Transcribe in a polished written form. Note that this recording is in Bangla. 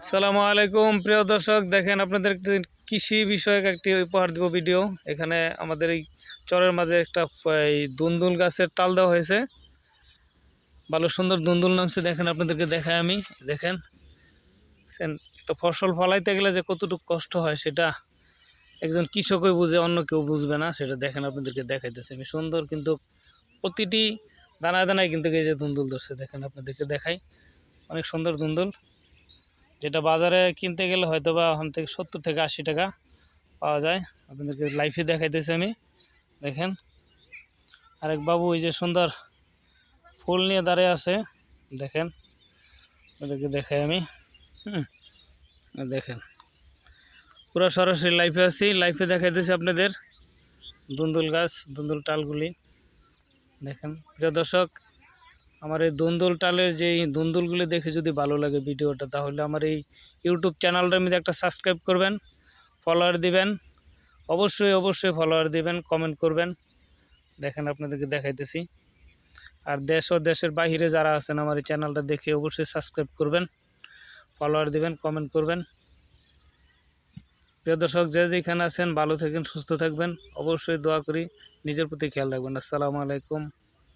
আসসালামু আলাইকুম প্রিয় দর্শক, দেখেন আপনাদের একটি কৃষি বিষয়ক একটি উপহার দিব ভিডিও। এখানে আমাদের এই চরের মাঝে একটা এই দুন্দুল গাছের টাল দেওয়া হয়েছে, ভালো সুন্দর দুন্দুল নামছে। দেখেন আপনাদেরকে দেখাই আমি। দেখেন একটা ফসল ফলাইতে গেলে যে কতটুকু কষ্ট হয় সেটা একজন কৃষকই বুঝে, অন্য কেউ বুঝবে না। সেটা দেখেন আপনাদেরকে দেখাইতেছে আমি সুন্দর, কিন্তু প্রতিটি দানায় দানায় কিন্তু এই যে দুন্দুল ধরছে। দেখেন আপনাদেরকে দেখাই, অনেক সুন্দর দুন্দুল, যেটা বাজারে কিনতে গেলে হয়তো বা ওখান থেকে 70 থেকে 80 টাকা পাওয়া যায়। আপনাদেরকে লাইফে দেখাইতেছি আমি। দেখেন আরেক বাবু ওই যে সুন্দর ফুল নিয়ে দাঁড়িয়ে আছে, দেখেন আপনাদেরকে দেখাই আমি। দেখেন পুরো সরাসরি লাইফে আছি, লাইফে দেখাইতেছি আপনাদের দুন্দুল গাছ, দুন্দুল টালগুলি। দেখেন প্রিয় দর্শক, আমার এই দুন্দুল টালের যে দুন্দুলগুলি দেখে যদি ভালো লাগে ভিডিওটা, তাহলে আমার এই ইউটিউব চ্যানেলটার মধ্যে একটা সাবস্ক্রাইব করবেন, ফলোয়ার দিবেন, অবশ্যই ফলোয়ার দিবেন, কমেন্ট করবেন। দেখেন আপনাদেরকে দেখাইতেছি। আর দেশ ও দেশের বাইরে যারা আছেন আমার এই চ্যানেলটা দেখে অবশ্যই সাবস্ক্রাইব করবেন, ফলোয়ার দিবেন, কমেন্ট করবেন। প্রিয় দর্শক, যে যেখানে আছেন ভালো থাকবেন, সুস্থ থাকবেন, অবশ্যই দোয়া করি নিজের প্রতি খেয়াল রাখবেন। আসসালামু আলাইকুম।